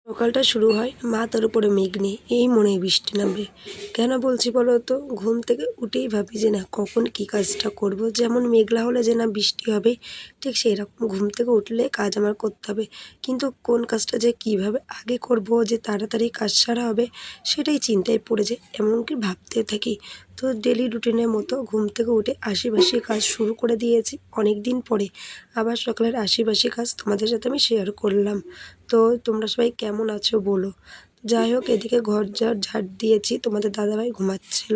সকালটা শুরু হয় মাথার উপরে মেঘ নিয়ে, এই মনে বৃষ্টি নামবে। কেন বলছি বলো তো, ঘুম থেকে উঠেই ভাবি যে না কখন কী কাজটা করব। যেমন মেঘলা হলে যে না বৃষ্টি হবে, ঠিক সেই রকম ঘুম থেকে উঠলে কাজ আমার করতে হবে, কিন্তু কোন কাজটা যে কিভাবে আগে করব যে তাড়াতাড়ি কাজ সারা হবে সেটাই চিন্তায় পড়ে যায়, এমনকি ভাবতে থাকি। তো ডেলি রুটিনের মতো ঘুম থেকে উঠে আশিপাশি কাজ শুরু করে দিয়েছি অনেক দিন পরে। আবার সকালের আশিপাশি কাজ তোমাদের সাথে আমি শেয়ার করলাম। তো তোমরা সবাই কেমন আছো বলো। যাই হোক, এদিকে ঘর ঝাড় দিয়েছি, তোমাদের দাদাভাই ঘুমাচ্ছিল।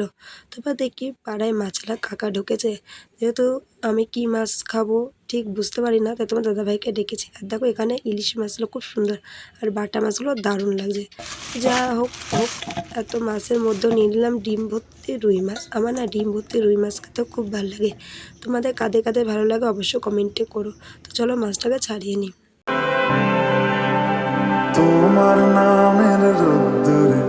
তারপর দেখি পাড়ায় মাছলা কাকা ঢুকেছে। যেহেতু আমি কি মাছ খাবো ঠিক বুঝতে পারি না, তাই তোমার দাদাভাইকে ডেকেছি। আর দেখো এখানে ইলিশ মাছগুলো খুব সুন্দর, আর বাটা মাছগুলো দারুণ লাগছে। যা হোক হোক, এত মাছের মধ্যে নিয়ে নিলাম ডিম ভর্তি রুই মাছ। আমার না ডিম ভর্তি রুই মাছ খেতেও খুব ভালো লাগে। তোমাদের কাদের কাদের ভালো লাগে অবশ্যই কমেন্টে করো। তো চলো মাছটাকে ছাড়িয়ে নিই। তোমার নামের রোদ্দুরে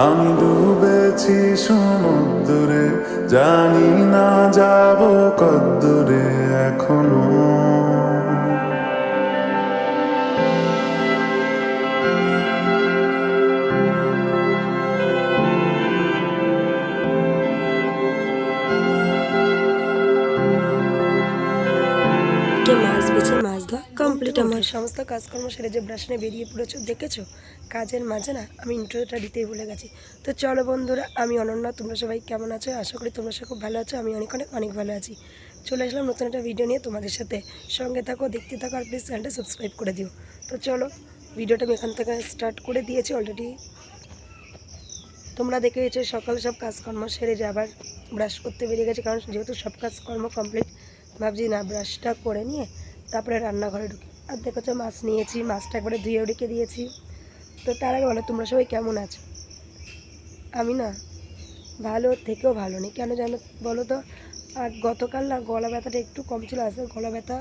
আমি ডুবেছি সমুদ্রে, জানি না যাব কদ্দুরে এখনো। মাছ বেছে মাছ ধোয়া কমপ্লিট। আমার সমস্ত কাজকর্ম সেরে যে ব্রাশ নিয়ে বেরিয়ে পড়েছো দেখেছো, কাজের মাঝে না আমি ইন্ট্রোটা দিতেই ভুলে গেছি। তো চলো বন্ধুরা, আমি অনন্যা, তোমরা সবাই কেমন আছো? আশা করি তোমরা সবাই খুব ভালো আছো, আমি অনেক অনেক অনেক ভালো আছি। চলে আসলাম নতুন একটা ভিডিও নিয়ে তোমাদের সাথে। সঙ্গে থাকো, দেখতে থাকো, আর প্লিজ চ্যানেলটা সাবস্ক্রাইব করে দিও। তো চলো, ভিডিওটা আমি এখান থেকে স্টার্ট করে দিয়েছি অলরেডি। তোমরা দেখেছো সকালে সব কাজকর্ম সেরে যে আবার ব্রাশ করতে বেরিয়ে গেছে, কারণ যেহেতু সব কাজকর্ম কমপ্লিট, ভাবছি না ব্রাশটা করে নিয়ে তারপরে রান্নাঘরে ঢুকি। আর দেখেছো মাছ নিয়েছি, মাছটা একবারে ধুয়ে রেখে দিয়েছি। তো তার আগে বলো তোমরা সবাই কেমন আছো? আমি না ভালো থেকেও ভালো নেই, কেন জানো বলো তো? আর গতকাল না গলা ব্যথাটা একটু কম ছিল, আজকে গলা ব্যথা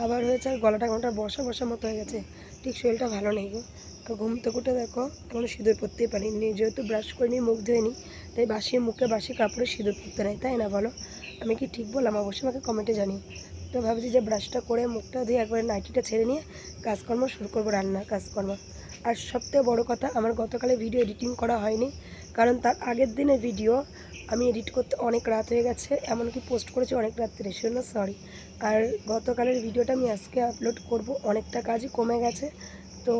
আবার হয়েছে, আর গলাটা কোনটা বসা বসা মতো হয়ে গেছে। ঠিক শরীরটা ভালো নেই গো। তো ঘুম থেকে উঠে দেখো এখনো সিঁদুর পরতেই পারিনি, যেহেতু ব্রাশ করে নিয়ে মুখ ধুয়ে নিই, তাই বাসি মুখে বাসি কাপড়ে সিঁদুর পরতে নেই, তাই না বলো? আমি কি ঠিক বললাম? অবশ্যই আমাকে কমেন্টে জানিও। তো ভাবছি যে ব্রাশটা করে মুখটা ধুয়ে একবারে নাইটিটা ছেড়ে নিয়ে কাজকর্ম শুরু করবো, রান্নার কাজকর্ম। আর সবথেকে বড় কথা, আমার গতকালে ভিডিও এডিটিং করা হয়নি, কারণ তার আগের দিনের ভিডিও আমি এডিট করতে অনেক রাত হয়ে গেছে, এমনকি পোস্ট করেছি অনেক রাত্রে, সেজন্য সরি। আর গতকালের ভিডিওটা আমি আজকে আপলোড করব, অনেকটা কাজই কমে গেছে। তো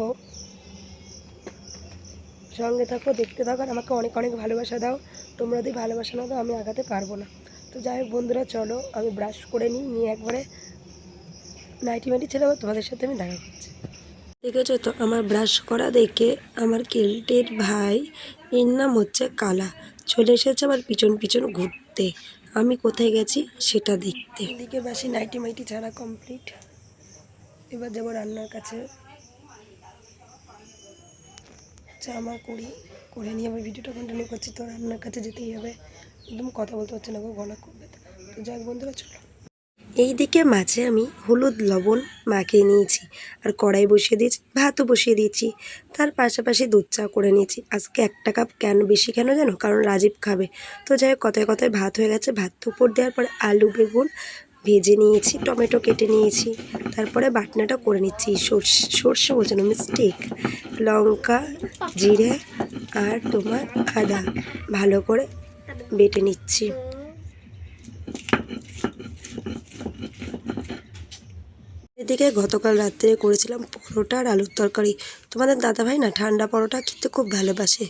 সঙ্গে থাকো, দেখতে থাকো, আর আমাকে অনেক অনেক ভালোবাসা দাও। তোমরা যদি ভালোবাসা না দাও আমি আগাতে পারবো না। তো যাই হোক বন্ধুরা, চলো আমি ব্রাশ করে নিয়ে একবারে নাইটি মাইটি ছেড়ে আবার তোমাদের সাথে আমি দেখা করছি। দেখেছো তো আমার ব্রাশ করা দেখে আমার কেলটের ভাই, এর নাম হচ্ছে কালা, চলে এসেছে আমার পিছন পিছন ঘুরতে। আমি কোথায় গেছি সেটা দেখতে। এদিকে বাসি নাইটি মাইটি ছাড়া কমপ্লিট, এবার যাবো রান্নার কাছে। জামা করে নিয়ে আবার ভিডিওটা কন্টিনিউ করছি। তো রান্নার কাছে যেতেই হবে, একদম কথা বলতে হচ্ছে না, গলা খুব ব্যথা। তো যাক বন্ধুরা চলো। এইদিকে মাছে আমি হলুদ লবণ মাখিয়ে নিয়েছি, আর কড়াই বসিয়ে দিয়েছি, ভাতও বসিয়ে দিয়েছি, তার পাশাপাশি দুধ চা করে নিয়েছি। আজকে 1 কাপ কেন বেশি, কেন জানো? কারণ রাজীব খাবে। তো যাই হোক, কথায় কথায় ভাত হয়ে গেছে। ভাত উপর দেওয়ার পরে আলু বেগুন ভেজে নিয়েছি, টমেটো কেটে নিয়েছি, তারপরে বাটনাটা করে নিচ্ছি। সর্ষে বলছে না, মিস্টেক। লঙ্কা, জিরে আর তোমার আদা ভালো করে বেটে নিচ্ছি। এদিকে গতকাল রাত্রে করেছিলাম পরোটা আর আলুর তরকারি। তোমাদের দাদাভাই না ঠান্ডা পরোটা খেতে খুব ভালোবাসে,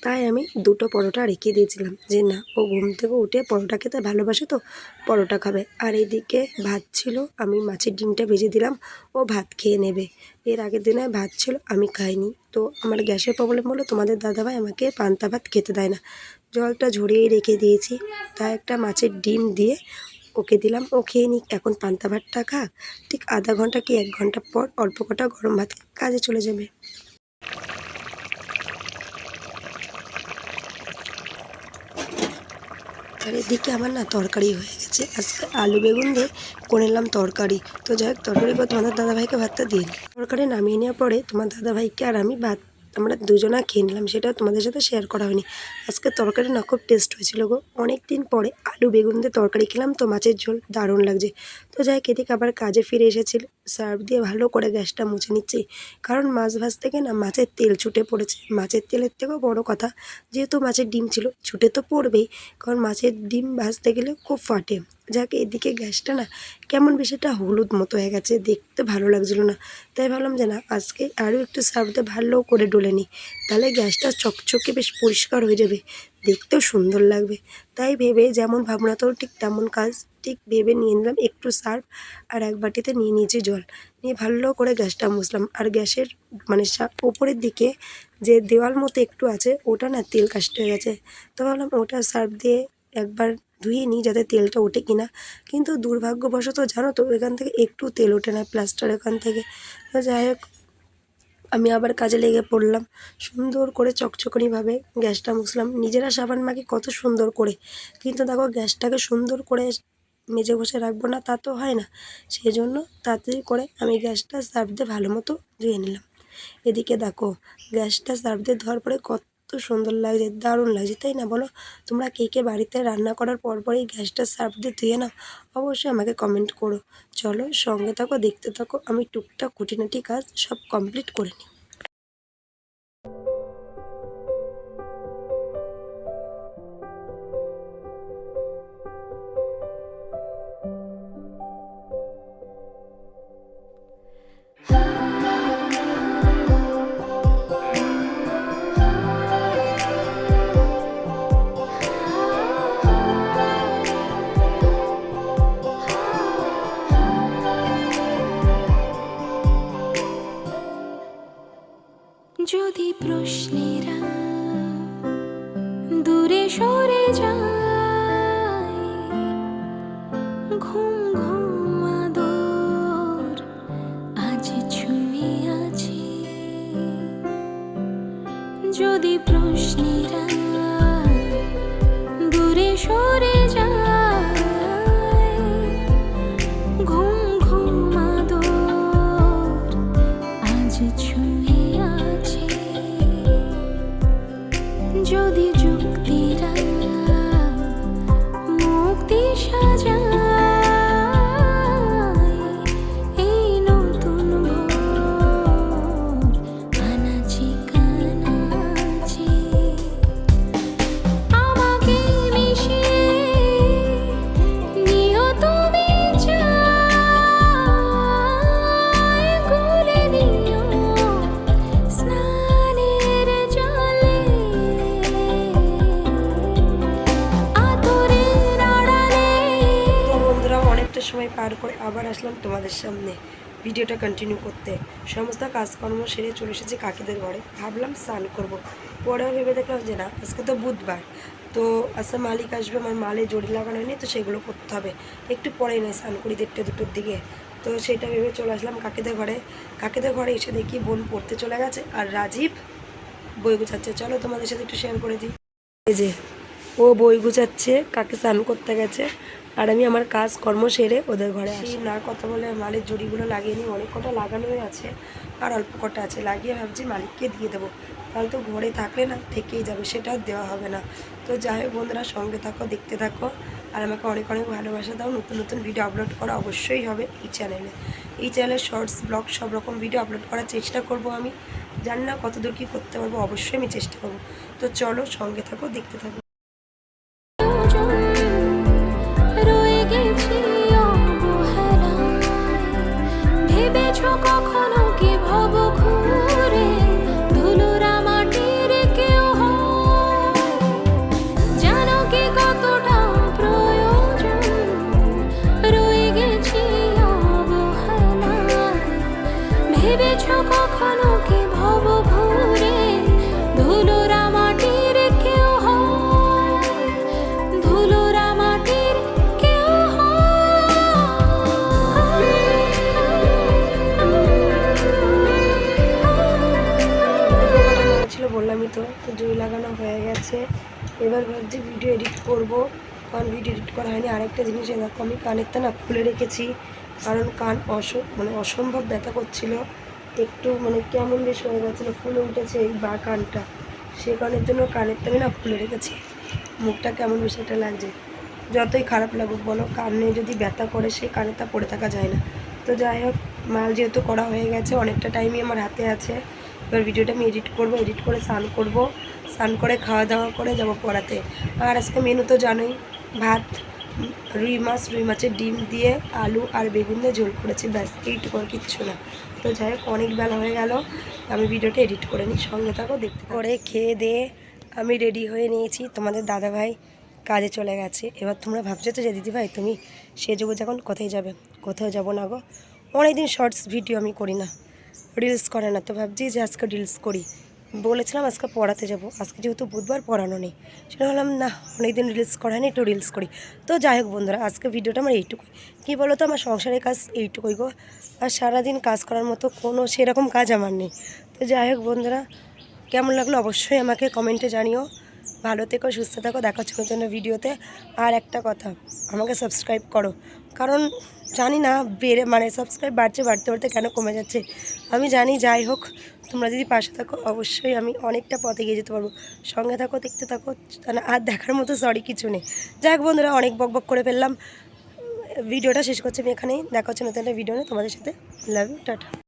তাই আমি 2টো পরোটা রেখে দিয়েছিলাম, যে না ও ঘুম থেকে উঠে পরোটা খেতে ভালোবাসে, তো পরোটা খাবে। আর এদিকে ভাত ছিল, আমি মাছের ডিমটা ভেজে দিলাম, ও ভাত খেয়ে নেবে। এর আগের দিনে ভাত ছিল, আমি খাইনি। তো আমার গ্যাসের প্রবলেম হলো, তোমাদের দাদাভাই আমাকে পান্তা ভাত খেতে দেয় না। জলটা ঝরিয়েই রেখে দিয়েছি, তাই একটা মাছের ডিম দিয়ে ওকে দিলাম, ও খেয়ে নিক। এখন পান্তা ভাতটা খাক, ঠিক আধা ঘন্টা কি 1 ঘন্টা পর অল্প কটা গরম ভাত কাজে চলে যাবে। আর এদিকে আমার না তরকারি হয়ে গেছে, আজকে আলু বেগুন দিয়ে করে নিলাম তরকারি। তো যাই হোক, তরকারি করে তোমাদের দাদাভাইকে ভাতটা দিয়ে দিই। তরকারি নামিয়ে নেওয়ার পরে তোমার দাদাভাইকে আর আমি ভাত আমরা দুজনা খেয়ে নিলাম, সেটা তোমাদের সাথে শেয়ার করা হয়নি। আজকে তরকারি না খুব টেস্ট হয়েছিল গো, অনেক দিন পরে আলু বেগুন দিয়ে তরকারি খেলাম তো, মাছের ঝোল দারুণ লাগছে। তো যাই খেতে আবার কাজে ফিরে এসেছিল, সার্ফ দিয়ে ভালো করে গ্যাসটা মুছে নিচ্ছি, কারণ মাছ ভাজতে গিয়ে না মাছের তেল ছুটে পড়েছে। মাছের তেলের থেকেও বড় কথা, যেহেতু মাছের ডিম ছিল ছুটে তো পড়বেই, কারণ মাছের ডিম ভাজতে গেলে খুব ফাটে। যাকে এদিকে গ্যাসটা না কেমন বেশিটা হলুদ মতো হয়ে গেছে, দেখতে ভালো লাগছিল না। তাই ভাবলাম যে না আজকে আরও একটু সার্ফ দিয়ে ভালো করে ডলে নিই, তাহলে গ্যাসটা চকচকে বেশ পরিষ্কার হয়ে যাবে, দেখতেও সুন্দর লাগবে। তাই ভেবে যেমন ভাবনা তো ঠিক তেমন কাজ, ঠিক ভেবে নিয়ে নিলাম একটু সার্ফ, আর এক বাটিতে নিয়ে নিয়েছি জল, নিয়ে ভালো করে গ্যাসটা মুছলাম। আর গ্যাসের মানে ওপরের দিকে যে দেওয়াল মতো একটু আছে ওটা না তেল কাস্ট হয়ে গেছে, তো ভাবলাম ওটা সার্ফ দিয়ে একবার ধুয়ে নিই যাতে তেলটা ওঠে কিনা। কিন্তু দুর্ভাগ্যবশত জানো তো এখান থেকে একটু তেল ওঠে না, প্লাস্টার এখান থেকে। তো যাই হোক আমি আবার কাজে লেগে পড়লাম, সুন্দর করে চকচকনিভাবে গ্যাসটা মুছলাম। নিজেরা সাবান মাখি কত সুন্দর করে, কিন্তু দেখো গ্যাসটাকে সুন্দর করে মেজে ঘষে রাখবো না তা তো হয় না, সেই জন্য তাড়াতাড়ি করে আমি গ্যাসটা সার্ফ দিয়ে ভালো মতো ধুয়ে নিলাম। এদিকে দেখো গ্যাসটা সার্ফ দিয়ে ধোয়ার পরে কত সুন্দর লাগছে, দারুণ লাগছে, তাই না বলো? তোমরা কে কে বাড়িতে রান্না করার পরপরই গ্যাসটা সার্ফ দিয়ে ধুয়ে নাও? অবশ্যই আমাকে কমেন্ট করো। চলো সঙ্গে থাকো, দেখতে থাকো, আমি টুকটাক খুঁটিনাটি কাজ সব কমপ্লিট করে নিই। যদি প্রশ্নেরা দূরে সরে যায়, ঘুম ঘুম আদর আজ ছুঁয়ে আছে। যদি প্রশ্নেরা দূরে সরে যায়, ঘুম ঘুম আদর আজ ছুঁয়ে আছে। যদি যুক্তিরা মুক্তি সাজায়, এই নতুন ভোর আনাচে কানাচে আমাকে মিশিয়ে নিও তুমি চাই, গুলে দিও স্নানের জলে, আতরের আড়ালে। তো বন্ধুরা অনেকটা সময় পার করে আবার আসলাম তোমাদের সামনে ভিডিওটা কন্টিনিউ করতে। সমস্ত কাজকর্ম সেরে চলে এসেছি কাকিদের ঘরে, ভাবলাম স্নান করব। পরেও ভেবে দেখলাম যে না আজকে তো বুধবার, তো আজকে মালিক আসবে, আমার মালে জড়ি লাগানো হয়নি, তো সেগুলো করতে হবে। একটু পরেই নয় স্নান করি 1:30-2টোর দিকে, তো সেটা ভেবে চলে আসলাম কাকিদের ঘরে। কাকিদের ঘরে এসে দেখি বোন পড়তে চলে গেছে আর রাজীব বই গুছাচ্ছে। চলো তোমাদের সাথে একটু শেয়ার করে দিই। এই যে ও বই গুছাচ্ছে, কাকে স্নান করতে গেছে, আর আমি আমার কাজ কর্ম সেরে ওদের ঘরে আসি। না কথা বলে মালের জড়িগুলো লাগিয়ে নিই, অনেক কটা লাগানোই আছে আর অল্প কটা আছে, লাগিয়ে ভাবছি মালিককে দিয়ে দেবো, তাহলে তো ঘরে থাকলে না থেকেই যাবে, সেটা আর দেওয়া হবে না। তো যাই হোক বন্ধুরা সঙ্গে থাকো, দেখতে থাকো, আর আমাকে অনেক অনেক ভালোবাসা দাও। নতুন নতুন ভিডিও আপলোড করা অবশ্যই হবে এই চ্যানেলে। এই চ্যানেলে শর্টস ব্লগ সব রকম ভিডিও আপলোড করার চেষ্টা করব আমি, জানি না কতদূর কী করতে পারবো, অবশ্যই আমি চেষ্টা করব। তো চলো সঙ্গে থাকো, দেখতে থাকো। রয়ে গেছি অবহেলায়, ভেবেছ কখনো কি ভব ঘুরে ধুলোরা মাটির কেউ হয়, জানো কি কতটা প্রয়োজন, রয়ে গেছি অবহেলায়, ভেবেছ কখনো কি ভব ঘুরে ধুলোরা মাটির কেউ হয়, ধুলোরা মাটির কেউ ছিল বললামই তো, তো জুই লাগানো হয়ে গেছে। এবার ভাবছি ভিডিও এডিট করব, কারণ ভিডিও এডিট করা হয়নি। আরেকটা জিনিস এরকম আমি কানেরটা না খুলে রেখেছি, কারণ কান মানে অসম্ভব ব্যথা করছিল, একটু মানে কেমন বেশ হয়ে গেছিলো, ফুলে উঠেছে এই বা কানটা, সে কানের জন্য কানেরটা আমি না খুলে রেখেছি। মুখটা কেমন বেশ একটা লাগছে। যতই খারাপ লাগুক বলো, কানে যদি ব্যথা করে সেই কানেরটা পড়ে থাকা যায় না। তো যাই হোক, মাল যেহেতু করা হয়ে গেছে, অনেকটা টাইমই আমার হাতে আছে। এবার ভিডিওটা আমি এডিট করব, এডিট করে স্নান করব, স্নান করে খাওয়া দাওয়া করে যাব পড়াতে। আর আজকে মেনু তো জানোই, ভাত, রুই মাছের ডিম দিয়ে আলু আর বেগুন দিয়ে ঝোল করেছি, ব্যাস এইটুকু, আর কিচ্ছু না। তো যাই হোক, অনেক বেলা হয়ে গেল, আমি ভিডিওটা এডিট করে নিই, সঙ্গে থাকো দেখতে। করে খেয়ে দিয়ে আমি রেডি হয়ে নিয়েছি, তোমাদের দাদাভাই কাজে চলে গেছে। এবার তোমরা ভাবছো তো যে দিদিভাই তুমি সেজেগুজ এখন কোথায় যাবে? কোথাও যাবো না গো, অনেকদিন শর্টস ভিডিও আমি করি না, রিলস করে না, তো ভাবছি যে আজকে রিলস করি। বলেছিলাম আজকে পড়াতে যাব, আজকে যেহেতু বুধবার পড়ানো নেই, সেটা হলাম না, অনেকদিন রিলস করা নেই, একটু রিলস করি। তো যাই হোক বন্ধুরা, আজকে ভিডিওটা আমার এইটুকুই। কী বলো তো, আমার সংসারের কাজ এইটুকুই গো, আর সারাদিন কাজ করার মতো কোনো সেরকম কাজ আমার নেই। তো যাই হোক বন্ধুরা, কেমন লাগলো অবশ্যই আমাকে কমেন্টে জানিও। ভালো থেকো, সুস্থ থাকো, দেখা হচ্ছে নতুন ভিডিওতে। আর একটা কথা, আমাকে সাবস্ক্রাইব করো, কারণ জানি না মানে সাবস্ক্রাইব বাড়তে বাড়তে কেন কমে যাচ্ছে আমি জানি। যাই হোক, তোমরা যদি পাশে থাকো অবশ্যই আমি অনেকটা পথে এগিয়ে যেতে পারবো। সঙ্গে থাকো, দেখতে থাকো, আর দেখার মতো সরি কিছু নেই। যাই হোক বন্ধুরা, অনেক বক করে ফেললাম, ভিডিওটা শেষ করছি আমি এখানেই। দেখা হচ্ছে নতুন একটা ভিডিও নিয়ে তোমাদের সাথে। Love you, tata.